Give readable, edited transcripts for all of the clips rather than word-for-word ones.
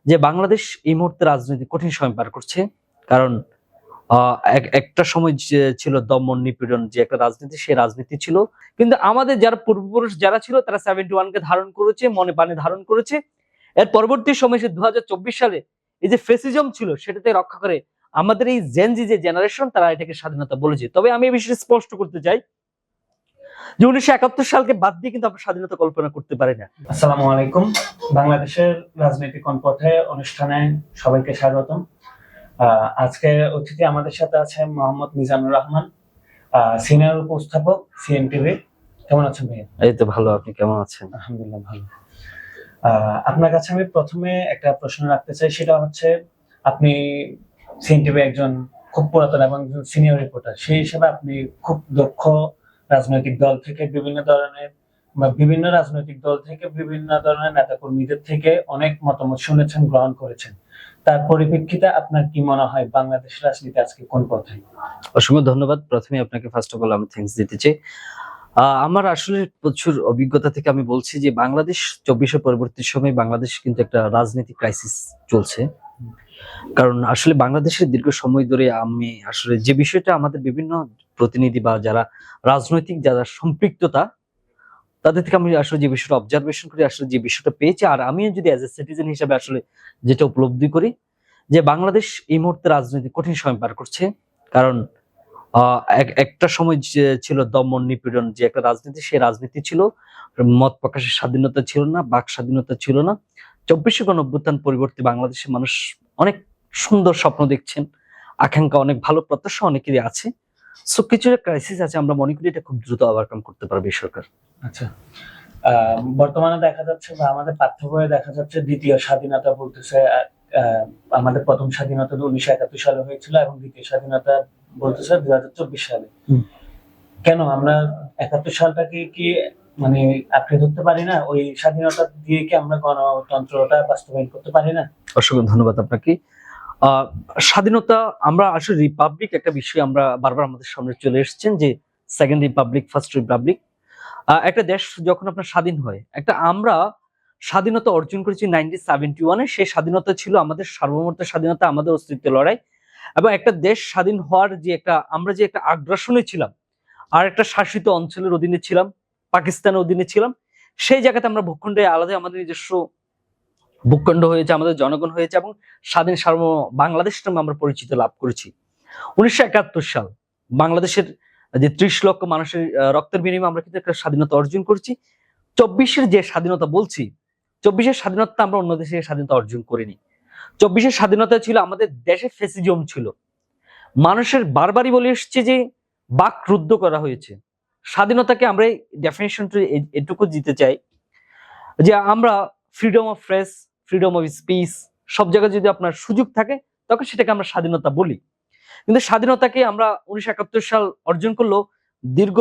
যে বাংলাদেশ এই মুহূর্তে রাজনৈতিক কঠিন সময় পার করছে। কারণ একটা সময় যে ছিল দমন নিপীড়ন যে একটা রাজনীতি, সেই রাজনীতি ছিল। কিন্তু আমাদের যারা পূর্বপুরুষ যারা ছিল তারা 71 কে ধারণ করেছে, মনে প্রাণে ধারণ করেছে। এর পরবর্তী সময় সে 2024 সালে এই যে ফেসিজম ছিল সেটাতে রক্ষা করে আমাদের এই জেনজি যে জেনারেশন তারা এটাকে স্বাধীনতা বলেছে। তবে আমি এই বিষয়ে স্পষ্ট করতে চাই যে 1971 সালকে বাদ দিয়ে কিন্তু আমরা স্বাধীনতা কল্পনা করতে পারি না। আসসালামু আলাইকুম। বাংলাদেশের রাজনৈতিক পথে অনুষ্ঠানে সবাইকে স্বাগতম। আজকে অতিথি আমাদের সাথে আছে মোহাম্মদ মিজানুর রহমান, সিনিয়র উপস্থাপক সিএনটিভি। কেমন আছেন ভাইয়া? এই তো ভালো, আপনি কেমন আছেন? আলহামদুলিল্লাহ ভালো। আপনার কাছে আমি প্রথমে একটা প্রশ্ন রাখতে চাই, সেটা হচ্ছে আপনি সিএনটিভি একজন খুব পুরাতন এবং সিনিয়র রিপোর্টার, সেই হিসেবে আপনি খুব দক্ষ রাজনৈতিক দল থেকে বিভিন্ন রাজনৈতিক দল থেকে বিভিন্ন ধরনের নেতাকর্মীদের থেকে অনেক মতামত শুনেছেন, গ্রহণ করেছেন। তার পরিপ্রেক্ষিতে আপনার কি মনে হয় বাংলাদেশ রাজনীতি আজকে কোন পথে? অসংখ্য ধন্যবাদ। প্রথমে আপনাকে ফার্স্ট অফ অল আমি থ্যাঙ্কস দিতে চাই। আমার আসলে প্রচুর অভিজ্ঞতা থেকে আমি বলছি যে বাংলাদেশ 24 পরবর্তী সময়ে বাংলাদেশ কিন্তু একটা রাজনৈতিক ক্রাইসিস চলছে। কারণ আসলে বাংলাদেশের দীর্ঘ সময় ধরে আমি আসলে যে বিষয়টা আমাদের বিভিন্ন প্রতিনিধি বা যারা রাজনৈতিক যারা সম্পৃক্ততা তাদের থেকে আমি আসলে যে বিষয়টা অবজারভেশন করি, আসলে যে বিষয়টা পেয়েছি, আর আমিও যদি অ্যাজ এ সিটিজেন হিসেবে আসলে যেটা উপলব্ধি করি যে বাংলাদেশ এই মুহূর্তে রাজনৈতিক কঠিন সময় পার করছে। কারণ একটা সময় যে ছিল দমন নিপীড়ন যে একটা রাজনীতি, সেই রাজনীতি ছিল। মত প্রকাশের স্বাধীনতা ছিল না, বাক স্বাধীনতা ছিল না। 24 গণঅভ্যুত্থান পরিবর্তে বাংলাদেশের মানুষ অনেক সুন্দর স্বপ্ন দেখছেন, আকাঙ্ক্ষা অনেক ভালো প্রত্যাশা অনেকেরই আছে। সো কিছু ক্রাইসিস আছে, আমরা মনে করি এটা খুব দ্রুত ওভারকাম করতে পারবে সরকার। আচ্ছা, বর্তমানে দেখা যাচ্ছে বা আমাদের পাঠ্য বইয়ে দেখা যাচ্ছে দ্বিতীয় স্বাধীনতা বলতেছে। আমাদের প্রথম স্বাধীনতা 1971 সালে হয়েছিল এবং দ্বিতীয় স্বাধীনতা বলতেছে 2024 সালে। কেন আমরা 71 সালটাকে কি মানে আঁকড়ে ধরতে পারি না? ওই স্বাধীনতা দিয়ে কি আমরা গণতন্ত্রটা বাস্তবায়ন করতে পারি না? অসংখ্য ধন্যবাদ আপনাকে। স্বাধীনতা, আমরা আসলে রিপাবলিক একটা বিষয় আমরা বারবার আমাদের সামনে চলে এসেছেন যে সেকেন্ড রিপাবলিক, ফার্স্ট রিপাবলিক। একটা দেশ যখন আপনার স্বাধীন হয়, আমরা স্বাধীনতা অর্জন করেছি 1971-এ। সেই স্বাধীনতা ছিল আমাদের সার্বভৌমত্ব স্বাধীনতা, আমাদের অস্তিত্বের লড়াই। এবং একটা দেশ স্বাধীন হওয়ার যে আমরা যে একটা আগ্রাসনে ছিলাম, আর একটা শাসিত অঞ্চলের অধীনে ছিলাম, পাকিস্তানের অধীনে ছিলাম, সেই জায়গাতে আমরা ভূখণ্ডে আলাদা আমাদের নিজস্ব ভূখণ্ড হয়েছে, আমাদের জনগণ হয়েছে এবং স্বাধীন সার্বভৌম বাংলাদেশ নামে আমরা পরিচিত লাভ করেছি। 1971 সাল বাংলাদেশের যে 30 লক্ষ মানুষের রক্তের বিনিময়ে আমরা কিন্তু একটা স্বাধীনতা অর্জন করেছি। 24-এর যে স্বাধীনতা বলছি, 24-এর স্বাধীনতা আমরা অন্য দেশের স্বাধীনতা অর্জন করিনি। 24-এর স্বাধীনতা ছিল আমাদের দেশে ফেসিজম ছিল। মানুষের বারবারই বলে এসছে যে বাক রুদ্ধ করা হয়েছে। স্বাধীনতাকে আমরা ডেফিনেশন এটুকু দিতে চাই যে আমরা freedom of press, freedom of speech, সব জায়গায় যদি আপনার সুযোগ থাকে তখন সেটাকে আমরা স্বাধীনতা বলি। কিন্তু স্বাধীনতাকে আমরা 1971 সাল অর্জন করলো, দীর্ঘ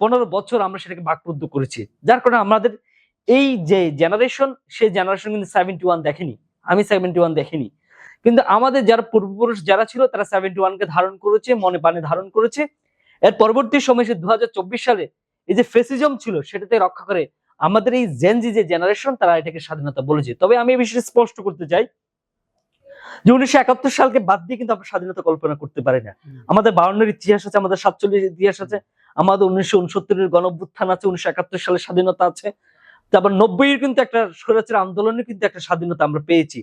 15 বছর আমরা সেটাকে বাকরুদ্ধ করেছি। যার কারণে আমাদের এই যে জেনারেশন, সেই জেনারেশন কিন্তু 71 দেখেনি, আমি 71 দেখিনি। কিন্তু আমাদের যারা পূর্বপুরুষ যারা ছিল তারা 71 কে ধারণ করেছে, মনে প্রাণে ধারণ করেছে। এর পরবর্তী সময় সে 2024 সালে এই যে ফেসিজম ছিল সেটাতে রক্ষা করে আমাদের এই জেনজি যে জেনারেশন তারা এটাকে স্বাধীনতা বলেছে। তবে আমি এই বিষয়ে স্পষ্ট করতে চাই যে 1971 সালকে বাদ দিয়ে কিন্তু আমরা স্বাধীনতা কল্পনা করতে পারি না। আমাদের 52-এর ইতিহাস আছে, আমাদের 47-এর ইতিহাস আছে, আমাদের 1969-এর গণঅভ্যুত্থান আছে, 1971 সালের স্বাধীনতা আছে। তারপর 90-এর কিন্তু একটা স্বৈরাচার আন্দোলনে কিন্তু একটা স্বাধীনতা আমরা পেয়েছি।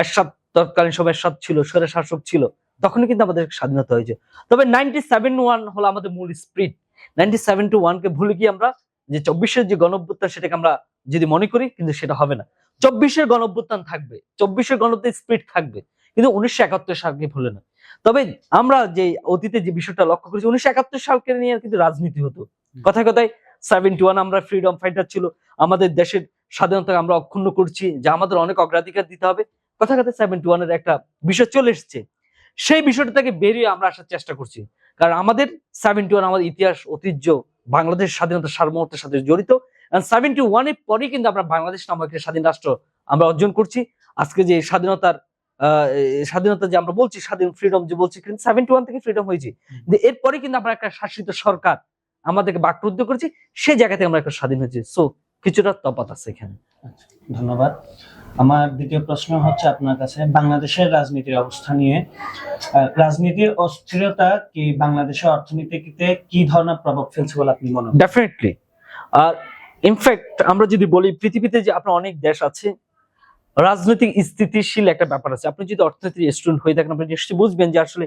এরশাদ তৎকালীন সময় এরশাদ ছিল, স্বৈর শাসক ছিল, তখনই কিন্তু আমাদের স্বাধীনতা হয়েছে। তবে 1971 হলো আমাদের মূল স্পিরিট। 1971 কে ভুলে গিয়ে আমরা যে 24-এর যে গণঅভ্যুত্থান সেটাকে আমরা যদি মনে করি, কিন্তু সেটা হবে না। 24-এর গণঅভ্যুত্থান থাকবে, 24-এর গণঅভ্যুত্থান স্পিরিট থাকবে, কিন্তু 1971 সালকে ভুলে না। তবে আমরা যে অতীতে যে বিষয়টা লক্ষ্য করেছি, 1971 সালকে নিয়ে কিন্তু রাজনীতি হতো। কথায় কথায় 71 আমরা ফ্রিডম ফাইটার ছিল, আমাদের দেশের স্বাধীনতা আমরা অক্ষুণ্ণ করছি, যা আমাদের অনেক অগ্রাধিকার দিতে হবে। কথা কথায় 71-এর একটা বিষয় চলে এসেছে, সেই বিষয়টা থেকে বেরিয়ে আমরা আসার চেষ্টা করছি। কারণ আমাদের 71 আমাদের ইতিহাস, ঐতিহ্য, বাংলাদেশ স্বাধীনতা সার্বভৌমত্বের সাথে জড়িত। 71-এর পরে কিন্তু আমরা বাংলাদেশ নামক একটা স্বাধীন রাষ্ট্র আমরা অর্জন করছি। আজকে যে স্বাধীনতা যে আমরা বলছি, স্বাধীন ফ্রিডম যে বলছি, কিন্তু 71 থেকে ফ্রিডম হয়েছে। কিন্তু এরপরে কিন্তু আমরা একটা শাসিত সরকার আমাদেরকে বাকরুদ্ধ করেছি, সেই জায়গাতে আমরা একটা স্বাধীন হয়েছি। সো কিছুটা তফাৎ আছে এখানে। ধন্যবাদ। আমার দ্বিতীয় প্রশ্ন হচ্ছে আপনার কাছে বাংলাদেশের রাজনীতির অবস্থা নিয়ে। রাজনীতির অস্থিরতা কি বাংলাদেশের অর্থনীতিতে কি ধরনের প্রভাব ফেলছে বলে আপনি মনে করেন? ডেফিনেটলি। আর ইনফ্যাক্ট আমরা যদি বলি পৃথিবীতে যে আপনার অনেক দেশ আছে রাজনৈতিক স্থিতিশীল একটা ব্যাপার আছে। আপনি যদি অর্থনীতির স্টুডেন্ট হয়ে থাকেন আপনি নিশ্চয়ই বুঝবেন যে আসলে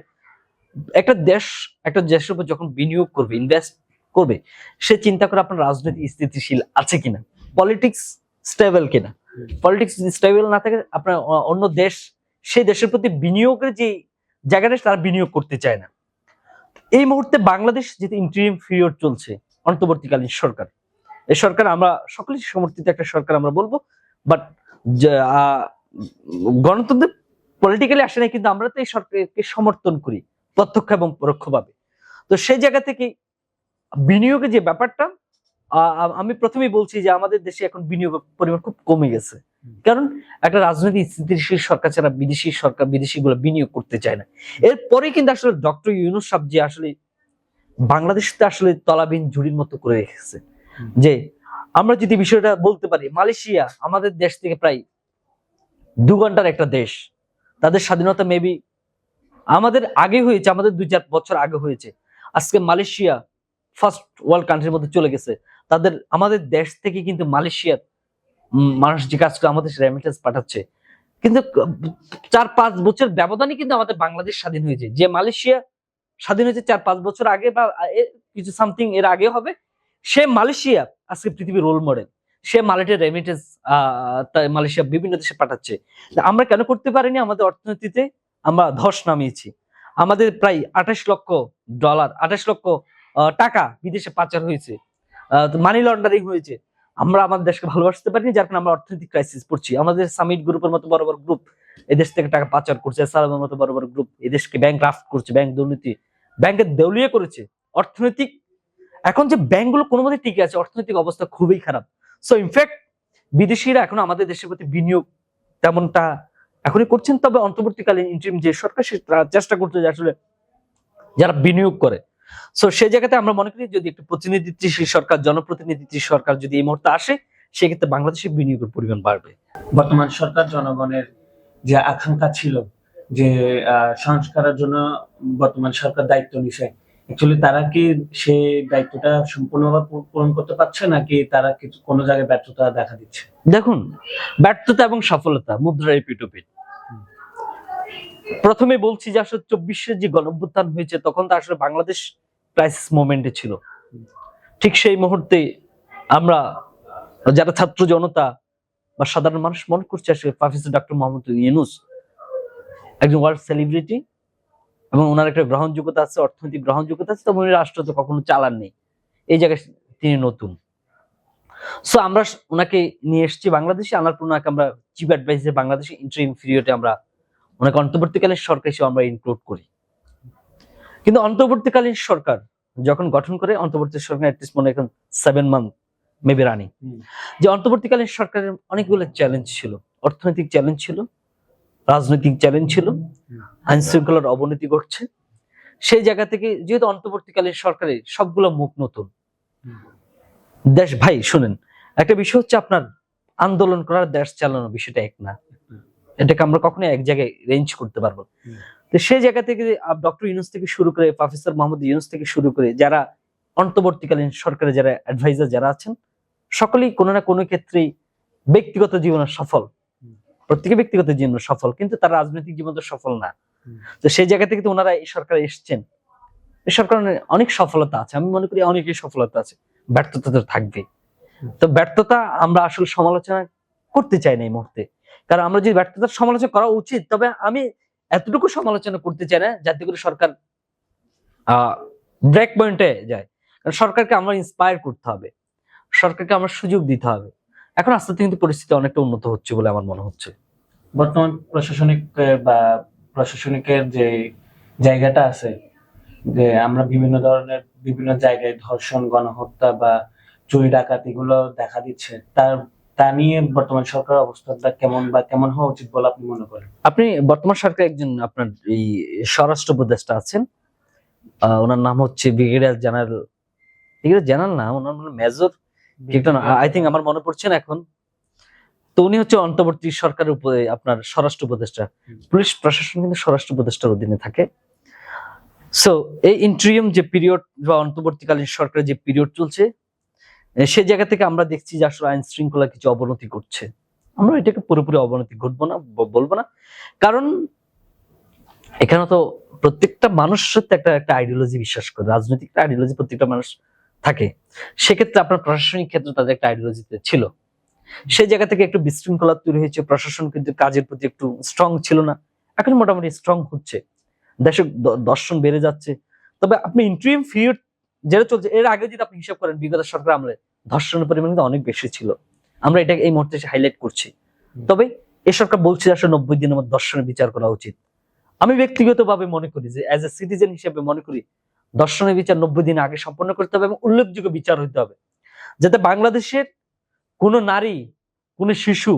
একটা দেশ একটা দেশের উপর যখন বিনিয়োগ করবে ইনভেস্ট করবে সে চিন্তা করে আপনার রাজনৈতিক স্থিতিশীল আছে কিনা, পলিটিক্স স্টেবল কিনা। পলিটিক্স যদি স্টেবল না থাকে আপনার অন্য দেশ সেই দেশের প্রতি বিনিয়োগের যে জায়গাটা তারা বিনিয়োগ করতে চায় না। এই মুহূর্তে বাংলাদেশ যেহেতু ইন্টারিম পিরিয়ড চলছে, অন্তর্বর্তীকালীন সরকার, এই সরকার আমরা সকলেই সমর্থিত একটা সরকার আমরা বলবো, বাট গণতন্ত্র পলিটিক্যালি আসে না, কিন্তু আমরা তো এই সরকারকে সমর্থন করি প্রত্যক্ষ এবং পরোক্ষভাবে। তো সেই জায়গা থেকে বিনিয়োগের যে ব্যাপারটা আমি প্রথমেই বলছি যে আমাদের দেশে এখন বিনিয়োগের পরিমাণ খুব কমে গেছে, কারণ একটা রাজনৈতিক স্থিতিশীল সরকার ছাড়া বিদেশি গুলো বিনিয়োগ করতে চায় না। এরপরে কিন্তু আসলে ডক্টর ইউনূস সাহেব যে আসলে বাংলাদেশকে আসলে তলাবিহীন ঝুড়ির মতো করে রেখেছে। যে আমরা যদি বিষয়টা বলতে পারি, মালয়েশিয়া আমাদের দেশ থেকে প্রায় 2 ঘন্টার একটা দেশ, তাদের স্বাধীনতা মেবি আমাদের আগে হয়েছে, আমাদের 2-4 বছর আগে হয়েছে। আজকে মালয়েশিয়া ফার্স্ট ওয়ার্ল্ড কান্ট্রির মধ্যে চলে গেছে। আমাদের দেশ থেকে কিন্তু মালয়েশিয়ার মানুষ যে কাজ করে আমাদের রেমিটেন্স পাঠাচ্ছে, কিন্তু 4-5 বছর ব্যবধানে কিন্তু আমাদের বাংলাদেশ স্বাধীন হয়েছে। যে মালয়েশিয়া স্বাধীন হয়েছে 4-5 বছর আগে বা কিছু সামথিং এর আগে হবে, সে মালয়েশিয়া আজকে পৃথিবীর রোল মডেল। সে মালয়েশিয়ার রেমিটেন্স মালয়েশিয়া বিভিন্ন দেশে পাঠাচ্ছে। আমরা কেন করতে পারিনি? আমাদের অর্থনীতিতে আমরা ধস নামিয়েছি। আমাদের প্রায় $28 লক্ষ 28 লক্ষ টাকা বিদেশে পাচার হয়েছে, মানি লন্ডারিং হয়েছে। আমরা আমাদের দেশকে ভালোবাসতে পারিনি, যার কারণে আমরা অর্থনৈতিক ক্রাইসিস পড়ছি। আমাদের সামিট গ্রুপের মতো বড় বড় গ্রুপ এদেশ থেকে টাকা পাচার করছে, সালামের মতো বড় বড় গ্রুপ এদেশকে ব্যাংক রাফট করছে, ব্যাংক দুর্নীতি, ব্যাংকের দেউলিয়া করেছে। অর্থনৈতিক এখন যে ব্যাংকগুলো কোনো মতে টিকে আছে, অর্থনৈতিক অবস্থা খুবই খারাপ। সো ইনফ্যাক্ট বিদেশিরা এখন আমাদের দেশের প্রতি বিনিয়োগ তেমনটা এখনই করছেন। তবে অন্তর্বর্তীকালীন ইন্টারিম যে সরকার সে চেষ্টা করছে যে আসলে যারা বিনিয়োগ করে, সো সেই জায়গাতে আমরা মনে করি যদি একটু প্রতিনিধিত্বশীল সরকার, জনপ্রতিনিধিত্ব সরকার যদি এই মুহূর্তে আসে, সেক্ষেত্রে বাংলাদেশের বিনিয়োগের পরিমাণ বাড়বে। বর্তমান সরকার জনগণের যে আকাঙ্ক্ষা ছিল যে সংস্কারের জন্য বর্তমান সরকার দায়িত্ব নিছে, অ্যাকচুয়ালি তারা কি সেই দায়িত্বটা সম্পূর্ণভাবে পূরণ করতে পারছে নাকি তারা কিছু কোনো জায়গায় ব্যর্থতা দেখা দিচ্ছে? দেখুন, ব্যর্থতা এবং সফলতা মুদ্রার এপিঠ ওপিঠ। প্রথমে বলছি যে আসলে 24-এর যে গণঅভ্যুত্থান হয়েছে তখন তো আসলে বাংলাদেশ ক্রাইসিস মোমেন্টে ছিল। ঠিক সেই মুহূর্তে আমরা যারা ছাত্র জনতা বা সাধারণ মানুষ মনে করছে আসলে প্রফেসর ডক্টর মোহাম্মদ ইউনূস একজন ওয়ার্ল্ড সেলিব্রিটি এবং ওনার একটা গ্রহণযোগ্যতা আছে, অর্থনৈতিক গ্রহণযোগ্যতা আছে, তবে উনি রাষ্ট্র তো কখনো চালাননি, এই জায়গায় তিনি নতুন। সো আমরা ওনাকে নিয়ে এসেছি বাংলাদেশে, আনার পর ওনাকে আমরা চিফ অ্যাডভাইজার বাংলাদেশে ইন্টারিম পিরিয়ডে আমরা ওনাকে অন্তর্বর্তীকালীন সরকার হিসেবে আমরা ইনক্লুড করি। কিন্তু অন্তর্বর্তীকালীন সরকার যখন গঠন করে, অন্তর্বর্তী সরকার অ্যাটলিস্ট মনে এখন 7 মান্থ মেবি রানিং, যে অন্তর্বর্তীকালীন সরকারের অনেকগুলো চ্যালেঞ্জ ছিল। অর্থনৈতিক চ্যালেঞ্জ ছিল, রাজনৈতিক চ্যালেঞ্জ ছিল, আইন শৃঙ্খলার অবনতি ঘটছে। সেই জায়গা থেকে যেহেতু অন্তর্বর্তীকালীন সরকারের সবগুলো মুখ নতুন দেশ, ভাই শুনেন, একটা বিষয় হচ্ছে আপনার আন্দোলন করার দেশ চালানোর বিষয়টা এক না, এটাকে আমরা কখনো এক জায়গায় রেঞ্জ করতে পারবো। তো সেই জায়গা থেকে ডক্টর ইউনূস থেকে শুরু করে প্রফেসর মোহাম্মদ ইউনূস থেকে শুরু করে যারা অন্তর্বর্তীকালীন সরকারে যারা অ্যাডভাইজার যারা আছেন, সকলেই কোনো না কোনো ক্ষেত্রেই ব্যক্তিগত জীবনে সফল, প্রত্যেকে ব্যক্তিগত জীবনে সফল, কিন্তু তার রাজনৈতিক জীবন তো সফল না। তো সেই জায়গা থেকে তো ওনারা এই সরকারে এসেছেন, এই সরকারের অনেক সফলতা আছে, আমি মনে করি অনেকই সফলতা আছে, ব্যর্থতা তো থাকবে। তো ব্যর্থতা আমরা আসলে সমালোচনা করতে চাই না এই মুহূর্তে, কারণ আমরা যদি ব্যর্থতার সমালোচনা করা উচিত, তবে আমি এতটুকু সমালোচনা করতে চাই না যাতে করে সরকার ব্রেক পয়েন্টে যায়। কারণ সরকারকে আমরা ইন্সপায়ার করতে হবে, সরকারকে আমরা সুযোগ দিতে হবে। এখন আস্তে আস্তে কিন্তু পরিস্থিতি অনেকটা উন্নত হচ্ছে বলে আমার মনে হচ্ছে। বর্তমান বা প্রশাসনিকের যে জায়গাটা আছে, যে আমরা বিভিন্ন জায়গায় ধর্ষণ, গণহত্যা বা চুরি ডাকাতি গুলো দেখা দিচ্ছে, তা নিয়ে বর্তমান সরকারের অবস্থাটা কেমন বা কেমন হওয়া উচিত বলে আপনি মনে করেন? আপনি বর্তমান সরকার একজন আপনার এই স্বরাষ্ট্র উপদেষ্টা আছেন, ওনার নাম হচ্ছে ব্রিগেডিয়ার জেনারেল না, ওনার মেজর, আই থিঙ্ক, আমার মনে পড়ছে না এখন। তো উনি হচ্ছে অন্তর্বর্তী সরকারের উপরে আপনার স্বরাষ্ট্র উপদেষ্টা। পুলিশ প্রশাসন কিন্তু স্বরাষ্ট্র উপদেষ্টার অধীনে থাকে। সো এই ইন্টারিয়াম যে পিরিয়ড বা অন্তর্বর্তীকালীন সরকারের যে পিরিয়ড চলছে, সে জায়গা থেকে আমরা দেখছি যে আসলে আইন শৃঙ্খলা কিছু অবনতি ঘটছে। আমরা এটাকে পুরোপুরি অবনতি ঘটবো না, বলবো না, কারণ এখানে তো প্রত্যেকটা মানুষের তো একটা একটা আইডিওলজি বিশ্বাস করে, রাজনৈতিক আইডিওলজি প্রত্যেকটা মানুষ থাকে। সেক্ষেত্রে আপনার প্রশাসনিক ক্ষেত্রে তাদের একটা আইডিওলজিতে ছিল, সেই জায়গা থেকে একটু বিশৃঙ্খলা তৈরি হয়েছে। প্রশাসন কিন্তু কাজের প্রতি একটু স্ট্রং ছিল না, এখন মোটামুটি স্ট্রং হচ্ছে, দেশে দর্শন বেড়ে যাচ্ছে। তবে আপনি ইন্টারিম পিরিয়ড যেটা চলছে, এর আগে যদি আপনি হিসাব করেন বিগত সরকার আমলে ধর্ষণের পরিমাণ কিন্তু অনেক বেশি ছিল। আমরা এটা এই মুহূর্তে হাইলাইট করছি। তবে এ সরকার বলছে আসলে 90 দিনের মধ্যে ধর্ষণের বিচার করা উচিত। আমি ব্যক্তিগতভাবে মনে করি যে অ্যাজ এ সিটিজেন হিসেবে মনে করি ধর্ষণের বিচার 90 দিন আগে সম্পন্ন করতে হবে এবং উল্লেখযোগ্য বিচার হইতে হবে, যাতে বাংলাদেশের কোনো নারী, কোনো শিশু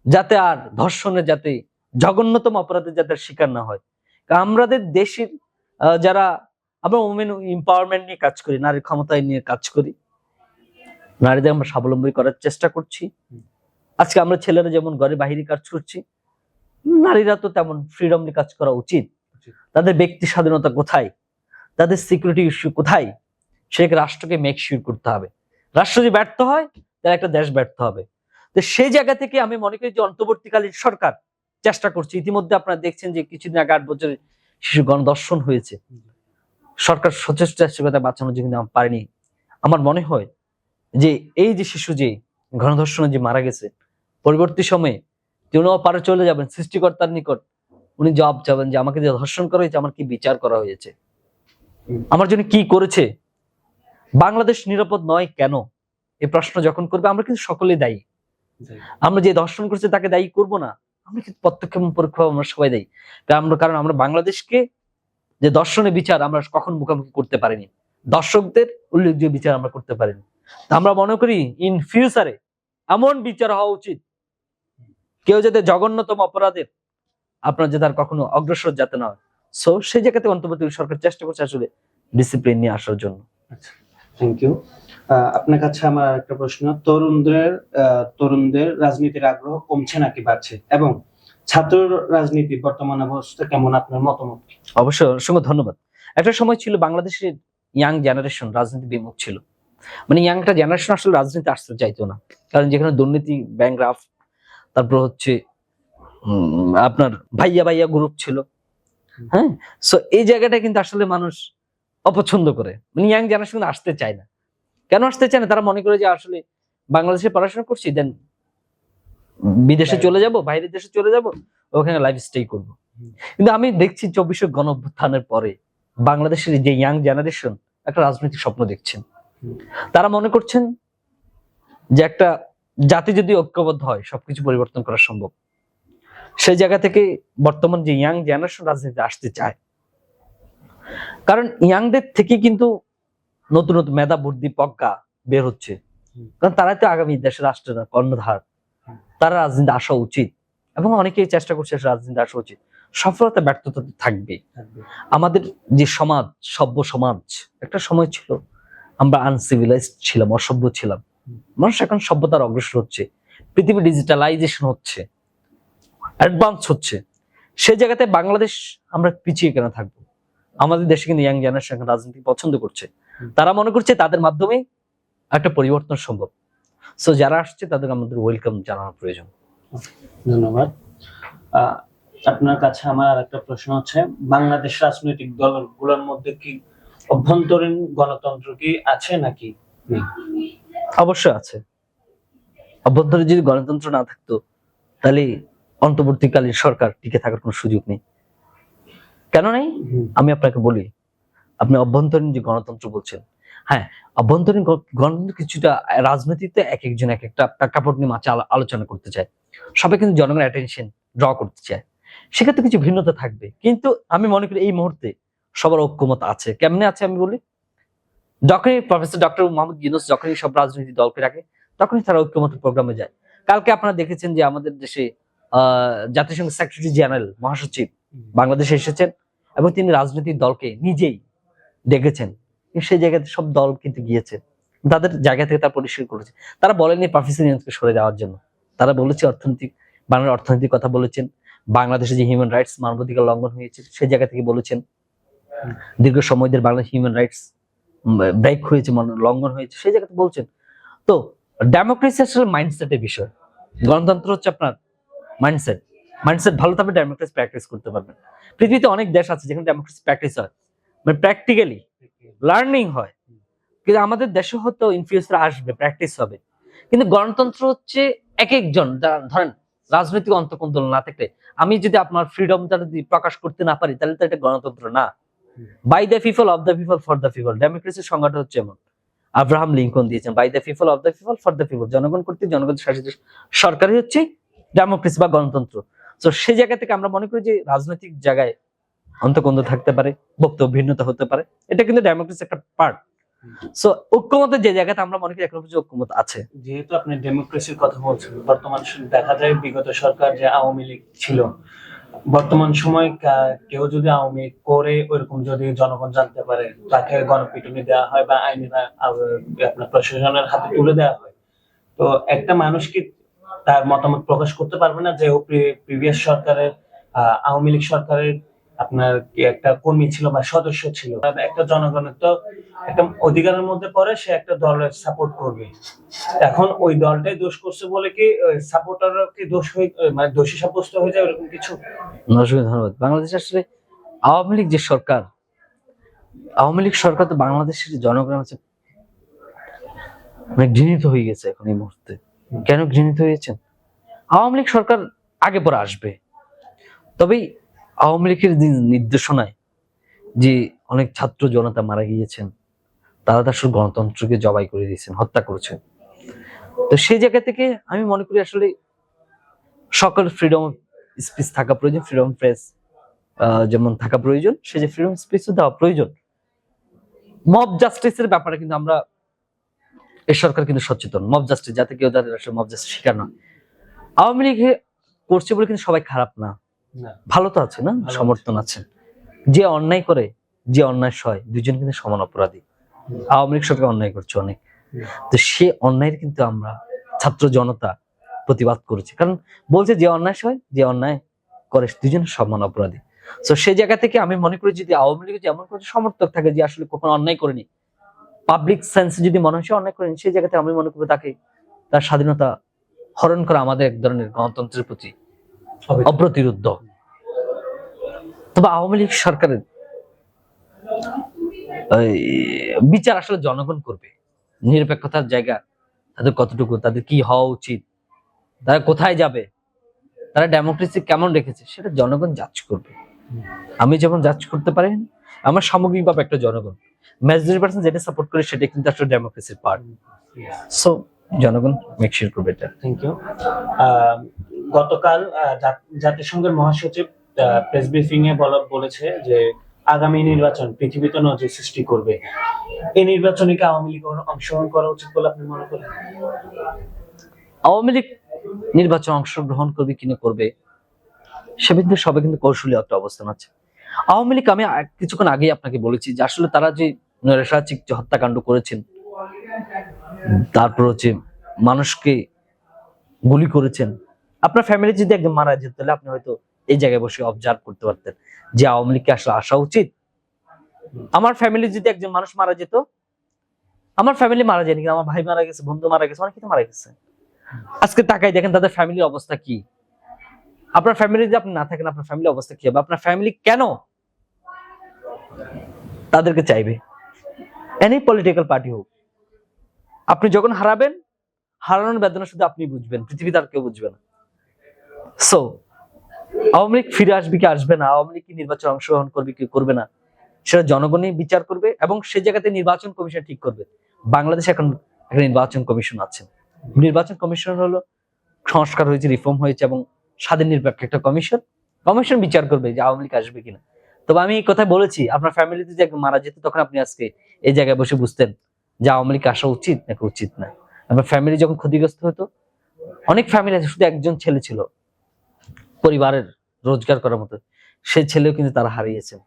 যাতে আর ধর্ষণের, যাতে জঘন্যতম অপরাধের যাতে শিকার না হয়। আমাদের দেশের যারা আমরা ওমেন এম্পাওয়ারমেন্ট নিয়ে কাজ করি, নারীর ক্ষমতায়ন নিয়ে কাজ করি, নারীদের আমরা স্বাবলম্বী করার চেষ্টা করছি। আজকে আমরা ছেলেরা যেমন ঘরে বাহিরে কাজ করছি, নারীরা তো তেমন ফ্রিডমলি কাজ করা উচিত। তাদের ব্যক্তি স্বাধীনতা কোথায়, তাদের সিকিউরিটি ইস্যু কোথায়, সেটাকে রাষ্ট্রকে মেক শিওর করতে হবে। রাষ্ট্র যদি ব্যর্থ হয় তাহলে একটা দেশ ব্যর্থ হবে। তো সেই জায়গা থেকে আমি মনে করি যে অন্তর্বর্তীকালীন সরকার চেষ্টা করছে। ইতিমধ্যে আপনারা দেখছেন যে কিছুদিন আগে 8 বছরের শিশু গণধর্ষণ হয়েছে, সরকার সচেষ্ট চেষ্টা বাঁচানোর জন্য পারেনি। আমার মনে হয় যে এই যে শিশু যে গণধর্ষণে যে মারা গেছে, পরবর্তী সময়ে তিনিও পারে চলে যাবেন সৃষ্টিকর্তার নিকট, উনি জবাব চাবেন যে আমাকে যে ধর্ষণ করা হয়েছে আমার কি বিচার করা হয়েছে, আমার জন্য কি করেছে, বাংলাদেশ নিরাপদ নয় কেন, এই প্রশ্ন যখন করবে আমরা কিন্তু সকলেই দায়ী। আমরা যে ধর্ষণ করছে তাকে দায়ী করব না, আমরা কিন্তু প্রত্যক্ষ এবং পরোক্ষ আমরা সবাই দায়ী। কারণ আমরা বাংলাদেশকে যে দর্শনের বিচার আমরা কখন মুখোমুখি করতে পারিনি, দর্শকদের উল্লেখযোগ্য বিচার আমরা করতে পারিনি। আমরা মনে করি ইন ফিউচারে এমন বিচার হওয়া উচিত, কেউ যাতে জঘন্যতম অপরাধের আপনার যে তার কখনো অগ্রসর যাতে না হয়। সো সেই জায়গাতে অন্তর্বর্তী সরকার চেষ্টা করছে আসলে ডিসিপ্লিন নিয়ে আসার জন্য। আচ্ছা, থ্যাংক ইউ। আপনার কাছে আমার একটা প্রশ্ন, তরুণদের রাজনীতির আগ্রহ কমছে নাকি বাড়ছে, এবং ছাত্র রাজনীতি বর্তমান অবস্থা কেমন, আপনার মতামত? অবশ্যই, অসংখ্য ধন্যবাদ। একটা সময় ছিল বাংলাদেশের ইয়াং জেনারেশন রাজনীতি বিমুখ ছিল, মানে ইয়াংটা জেনারেশন আসলে রাজনীতি আসতে চাইতো না, কারণ যেখানে দুর্নীতি, ব্যাংক রাফ, তারপর হচ্ছে আপনার ভাইয়া ভাইয়া গ্রুপ ছিল। হ্যাঁ, সো এই জায়গাটা কিন্তু আসলে মানুষ অপছন্দ করে, মানে ইয়াং জেনারেশন আসতে চায় না। কেন আসতে চায় না? তারা মনে করে যে আসলে বাংলাদেশে পড়াশোনা করছি, দেন বিদেশে চলে যাব, বাইরের দেশে চলে যাব, ওখানে লাইফ স্টে করবো। কিন্তু আমি দেখছি 24 গণ অভ্যুত্থানের পরে বাংলাদেশের যে ইয়াং জেনারেশন একটা রাজনৈতিক স্বপ্ন দেখছেন। তারা মনে করছেন যে একটা জাতি যদি ঐক্যবদ্ধ হয় সবকিছু পরিবর্তন করা সম্ভব। সেই জায়গা থেকে বর্তমান যে ইয়াং জেনারেশন রাজনীতিতে আসতে চায়, কারণ ইয়াংদের থেকে কিন্তু নতুন নতুন মেধা, বুদ্ধি, প্রজ্ঞা বের হচ্ছে, কারণ তারাই তো আগামী দেশের রাষ্ট্রের কর্ণধার। তারা রাজনীতি আসা উচিত এবং অনেকেই চেষ্টা করছে রাজনীতি আসা উচিত। সফলতা ব্যর্থতা থাকবে। আমাদের যে সমাজ, সভ্য সমাজ, একটা সময় ছিল আমরা আনসিভিলাইজড ছিলাম, অসভ্য ছিলাম। মানুষ এখন সভ্যতার অগ্রসর হচ্ছে, পৃথিবী ডিজিটালাইজেশন হচ্ছে, অ্যাডভান্স হচ্ছে। সেই জায়গাতে বাংলাদেশ আমরা পিছিয়ে কেন থাকবো? আমাদের দেশে কিন্তু ইয়াং জেনারেশন রাজনীতি পছন্দ করছে, তারা মনে করছে তাদের মাধ্যমে একটা পরিবর্তন সম্ভব। সো যারা আসছে তাদের আমাদের ওয়েলকাম জানানোর প্রয়োজন। ধন্যবাদ। আপনার কাছে আমার একটা প্রশ্ন হচ্ছে, বাংলাদেশ রাজনৈতিক দলগুলোর মধ্যে কি অভ্যন্তরীণ গণতন্ত্র কি আছে নাকি নেই? অবশ্যই আছে। অভ্যন্তরে যদি গণতন্ত্র না থাকতো তাহলে অন্তর্বর্তীকালীন সরকার টিকে থাকার কোনো সুযোগ নেই। কেন নাই? আমি আপনাকে বলি, আপনি অভ্যন্তরীণ যে গণতন্ত্র বলছেন, হ্যাঁ, অভ্যন্তরীণ গণতন্ত্র কিছুটা রাজনীতিতে এক একজন এক একটা প্রেক্ষাপট নিয়ে মাঝে আলোচনা করতে চায়, সবাই কিন্তু জনগণের অ্যাটেনশন ড্র করতে চায়, সেক্ষেত্রে কিছু ভিন্নতা থাকবে। কিন্তু আমি মনে করি এই মুহূর্তে সবার ঐক্যমত আছে। কেমনে আছে আমি বলি, যখনই প্রফেসর ডক্টর মোহাম্মদ ইউনূস যখনই সব রাজনৈতিক দলকে রাখে তখনই তারা ঐক্যমত প্রোগ্রামে যায়। কালকে আপনারা দেখেছেন যে আমাদের দেশে জাতিসংঘের সেক্রেটারি জেনারেল, মহাসচিব বাংলাদেশে এসেছেন এবং তিনি রাজনৈতিক দলকে নিজেই ডেকেছেন। সেই জায়গাতে সব দল কিন্তু গিয়েছে, তাদের জায়গা থেকে তারা পরিষ্কার করেছে। তারা বলেনি প্রফেসর ইউনূসকে সরে যাওয়ার জন্য, তারা বলেছে বাংলার অর্থনৈতিক কথা বলেছেন, বাংলাদেশে যে হিউম্যান রাইটস মানবাধিকার লঙ্ঘন হয়েছে সেই জায়গা থেকে বলেছেন, দীর্ঘ সময় ধরে বাংলাদেশ হিউম্যান রাইটস ব্রেক হয়েছে, লঙ্ঘন হয়েছে সেই জায়গাতে বলছেন। তো ডেমোক্রেসি আসলে মাইন্ডসেটের বিষয়। গণতন্ত্র হচ্ছে আপনার মাইন্ডসেট ভালো থাকবে, ডেমোক্রেসি প্র্যাকটিস করতে পারবেন। পৃথিবীতে অনেক দেশ আছে যেখানে ডেমোক্রেসি প্র্যাকটিস হয়, মানে প্র্যাকটিক্যালি লার্নিং হয়, কিন্তু আমাদের দেশে হয়তো ইন ফিউচারে আসবে, প্র্যাকটিস হবে। কিন্তু গণতন্ত্র হচ্ছে এক একজন, ধরেন রাজনৈতিক অন্তঃকোন্দল না থাকলে, আমি যদি আপনার ফ্রিডমটা যদি প্রকাশ করতে না পারি, তাহলে তো এটা গণতন্ত্র না। By the people, of the people, for the people. ডেমোক্রেসির সংজ্ঞাটা হচ্ছে এমন, আব্রাহাম লিঙ্কন দিয়েছেন, by the people, of the people, for the people. জনগণ কর্তৃক জনগণ শাসিত সরকারই হচ্ছে ডেমোক্রেসি বা গণতন্ত্র। তো সেই জায়গা থেকে আমরা মনে করি যে রাজনৈতিক জায়গায় অন্তঃকোন্দল থাকতে পারে, বক্তব্য ভিন্নতা হতে পারে, এটা কিন্তু ডেমোক্রেসি একটা পার্ট। সো ঐক্যমতের যে জায়গাতে আমরা মনে করি এখন পর্যন্ত ঐক্যমত আছে। যেহেতু আপনি ডেমোক্রেসির কথা বলছেন, বর্তমান দেখা যায় বিগত সরকার যে আওয়ামী লীগ ছিল, বর্তমান সময় কেউ যদি আওয়ামী লীগ করে ওইরকম যদি জনগণ জানতে পারে, তাকে গণপিটুনি দেওয়া হয় বা আইনি আপনার প্রশাসনের হাতে তুলে দেওয়া হয়। তো একটা মানুষ কি তার মতামত প্রকাশ করতে পারবে না যে ও প্রিভিয়াস সরকারের আওয়ামী লীগ সরকারের আপনার কি একটা কর্মী ছিল বা সদস্য ছিল? একটা জনগণের তো একটা অধিকারের মধ্যে পড়ে, সে একটা দলের সাপোর্ট করবে। এখন ওই দলটাই দোষ করছে বলে কি সাপোর্টার কি দোষ হয়ে মানে দোষী সাব্যস্ত হয়ে যায় এরকম কিছু? নজরুল, ধন্যবাদ। বাংলাদেশ আসলে আওয়ামী লীগ যে সরকার, আওয়ামী লীগ সরকার তো বাংলাদেশের জনগণ আছে মানে ঘৃণিত হয়ে গেছে এখন এই মুহূর্তে। কেন ঘৃণিত হয়েছেন? আওয়ামী লীগ সরকার আগে পরে আসবে, তবেই আওয়ামী লীগের নির্দেশনায় যে অনেক ছাত্র জনতা মারা গিয়েছেন, তারা তো আসলে গণতন্ত্রকে জবাই করে দিয়েছেন, হত্যা করেছেন। তো সেই জায়গা থেকে আমি মনে করি আসলে সকল ফ্রিডম অফ স্পিচ থাকা প্রয়োজন, ফ্রিডম প্রেস যেমন থাকা প্রয়োজন, সে যে ফ্রিডম স্পিচ দেওয়া প্রয়োজন। মব জাস্টিসের ব্যাপারে কিন্তু আমরা এই সরকার কিন্তু সচেতন, মব জাস্টিস যাতে কেউ তাদের আসলে মব জাস্টিস শিকার নয়। আওয়ামী লীগ করছে বলে কিন্তু সবাই খারাপ না, ভালো তো আছে না, সমর্থন আছে। যে অন্যায় করে, যে অন্যায় সয়, দুজন কিন্তু সমান অপরাধী। আওয়ামী লীগ সরকার অন্যায় করছে অনেক, তো সে অন্যায়ের কিন্তু আমরা ছাত্র জনতা প্রতিবাদ করেছি, কারণ বলছে যে অন্যায় সয়, যে অন্যায় করে, দুজন সমান অপরাধী। তো সেই জায়গা থেকে আমি মনে করি যদি আওয়ামী লীগের যেমন কোনো সমর্থক থাকে যে আসলে কখনো অন্যায় করেনি, পাবলিক সেন্স যদি মনে হয় অন্যায় করেনি, সেই জায়গাতে আমি মনে করি তাকে তার স্বাধীনতা হরণ করা আমাদের এক ধরনের গণতন্ত্রের প্রতি অপ্রতিরোধ্য। তবে আওয়ামী লীগ সরকারের বিচার আসলে জনগণ করবে, নিরপেক্ষতার জায়গা তাদের কতটুকু, তাদের কি হওয়া উচিত, তারা কোথায় যাবে, তারা ডেমোক্রেসি কেমন রেখেছে, সেটা জনগণ জাজ করবে। আমি যেমন জাজ করতে পারি, আমার সামগ্রিকভাবে একটা জনগণ মেজরিটি পার্সেন্ট যেটা সাপোর্ট করে সেটা কিন্তু আসলে ডেমোক্রেসির পার্ট। সো জনগণ মেক শিওর করবে এটা। Thank you. গতকাল জাতিসংঘের মহাসচিব প্রেস ব্রিফিং এ বলেছে যে আগামী নির্বাচন পৃথিবীতে নজির সৃষ্টি করবে। এই নির্বাচনে কি আওয়ামী লীগ অংশগ্রহণ করা উচিত বলে আপনি মনে করেন? আওয়ামী লীগ নির্বাচন অংশগ্রহণ করবে কিনা করবে সে কিন্তু সবে কিন্তু কৌশলী একটা অবস্থান আছে। আওয়ামী লীগ আমি কিছুক্ষণ আগেই আপনাকে বলেছি যে আসলে তারা যে নৈরাজ্যিক হত্যাকাণ্ড করেছেন, তারপর হচ্ছে মানুষকে গুলি করেছেন। আপনার ফ্যামিলি যদি একদম মারা যেত, তাহলে আপনি হয়তো এই জায়গায় বসে অবজার্ভ করতে পারতেন যে আওয়ামী লীগকে আসলে আসা উচিত। আমার ফ্যামিলি যদি একজন মানুষ মারা যেত, আমার ফ্যামিলি মারা যায়নি কিন্তু আমার ভাই মারা গেছে, বন্ধু মারা গেছে, অনেক কিছু মারা গেছে। আজকে তাকাই দেখেন তাদের ফ্যামিলির অবস্থা কি। আপনার ফ্যামিলি যদি আপনি না থাকেন, আপনার ফ্যামিলির অবস্থা কি হবে? আপনার ফ্যামিলি কেন তাদেরকে চাইবে? এনি পলিটিক্যাল পার্টি হোক, আপনি যখন হারাবেন, হারানোর বেদনা শুধু আপনি বুঝবেন, পৃথিবীতে আর কেউ বুঝবে না। সো আওয়ামী লীগ ফিরে আসবে কি আসবে না, আওয়ামী লীগ কি নির্বাচনে অংশগ্রহণ করবে কি করবে না, সেটা জনগণই বিচার করবে এবং সে জায়গাতে নির্বাচন কমিশন ঠিক করবে। বাংলাদেশে এখন একটা নির্বাচন কমিশন আছে। নির্বাচন কমিশন হলো সংস্কার হয়েছে, রিফর্ম হয়েছে এবং স্বাধীন নিরপেক্ষ একটা কমিশন। কমিশন বিচার করবে যে আওয়ামী লীগ আসবে কিনা। তবে আমি এই কথা বলেছি, আপনার ফ্যামিলিতে যে মারা যেত, তখন আপনি আজকে এই জায়গায় বসে বুঝতেন যে আওয়ামী লীগ আসা উচিত নাকি উচিত না। আপনার ফ্যামিলি যখন ক্ষতিগ্রস্ত হতো, অনেক ফ্যামিলি আছে শুধু একজন ছেলে ছিল পরিবারের রোজগার করার মতো, সেই ছেলেও কিন্তু তারা হারিয়েছেন।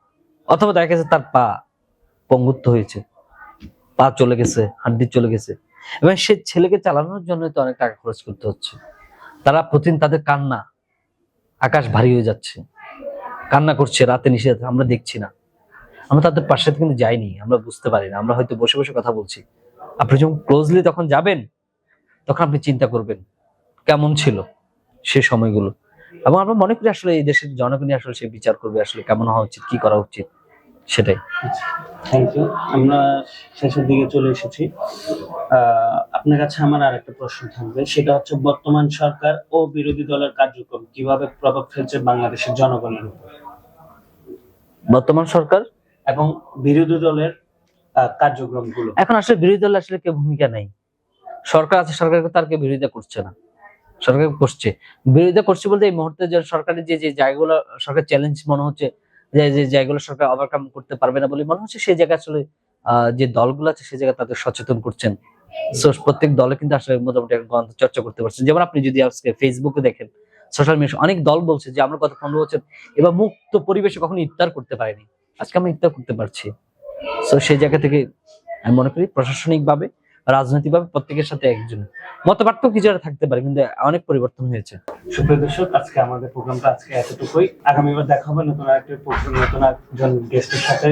অথবা দেখা গেছে তার পা পঙ্গুত্ব হয়েছে, পা চলে গেছে, হাড্ডি চলে গেছে, এবং সে ছেলেকে চালানোর জন্য তো অনেক টাকা খরচ করতে হচ্ছে। তারা প্রতিদিন তাদের কান্না, আকাশ ভারী হয়ে যাচ্ছে, কান্না করছে রাতে নিষেধ, আমরা দেখছি না, আমরা তাদের পাশে কিন্তু যাইনি, আমরা বুঝতে পারি না, আমরা হয়তো বসে বসে কথা বলছি। আপনি যখন ক্লোজলি তখন যাবেন, তখন আপনি চিন্তা করবেন কেমন ছিল সে সময়গুলো। এবং আমরা মনে করি আসলে এই দেশের জনগণই আসলে সে বিচার করবে আসলে কেমন হওয়া উচিত, কি করা উচিত, সেটাই। Thank you. আমরা শেষের দিকে চলে এসেছি। আপনার কাছে আমার আর একটা প্রশ্ন থাকবে, সেটা হচ্ছে বর্তমান সরকার ও বিরোধী দলের কার্যক্রম কিভাবে প্রভাব ফেলছে বাংলাদেশের জনগণের উপর, বর্তমান সরকার এবং বিরোধী দলের কার্যক্রমগুলো। এখন আসলে বিরোধী দল আসলে কেউ ভূমিকা নাই, সরকার আছে, সরকারকে তার কেউ বিরোধিতা করছে না, সরকার করছে, বিরোধিতা করছে বলতে এই মুহূর্তে যে সরকারের যে যে জায়গাগুলো সরকার চ্যালেঞ্জ মনে হচ্ছে, যে যে জায়গাগুলো সরকার ওভারকাম করতে পারবে না বলে মনে হচ্ছে, সেই জায়গায় আসলে যে দলগুলো আছে সেই জায়গায় তাদের সচেতন করছেন। So, প্রত্যেক দলে কিন্তু আসলে মোটামুটি একটা গণতন্ত্র চর্চা করতে পারছেন। যেমন আপনি যদি আজকে ফেসবুকে দেখেন, সোশ্যাল মিডিয়া অনেক দল বলছে যে আমরা গত 15 বছর এবার মুক্ত পরিবেশে কখনো ইফতার করতে পারিনি, আজকে আমরা ইফতার করতে পারছি। তো সেই জায়গা থেকে আমি মনে করি প্রশাসনিক ভাবে, রাজনৈতিক ভাবে প্রত্যেকের সাথে একজন মত পার্থক্য কিছু একটা থাকতে পারে, কিন্তু অনেক পরিবর্তন হয়েছে। সুপ্রিয় দর্শক, আজকে আমাদের প্রোগ্রামটা এতটুকুই। আগামীবার দেখা হবে নতুন একজন গেস্টের সাথে।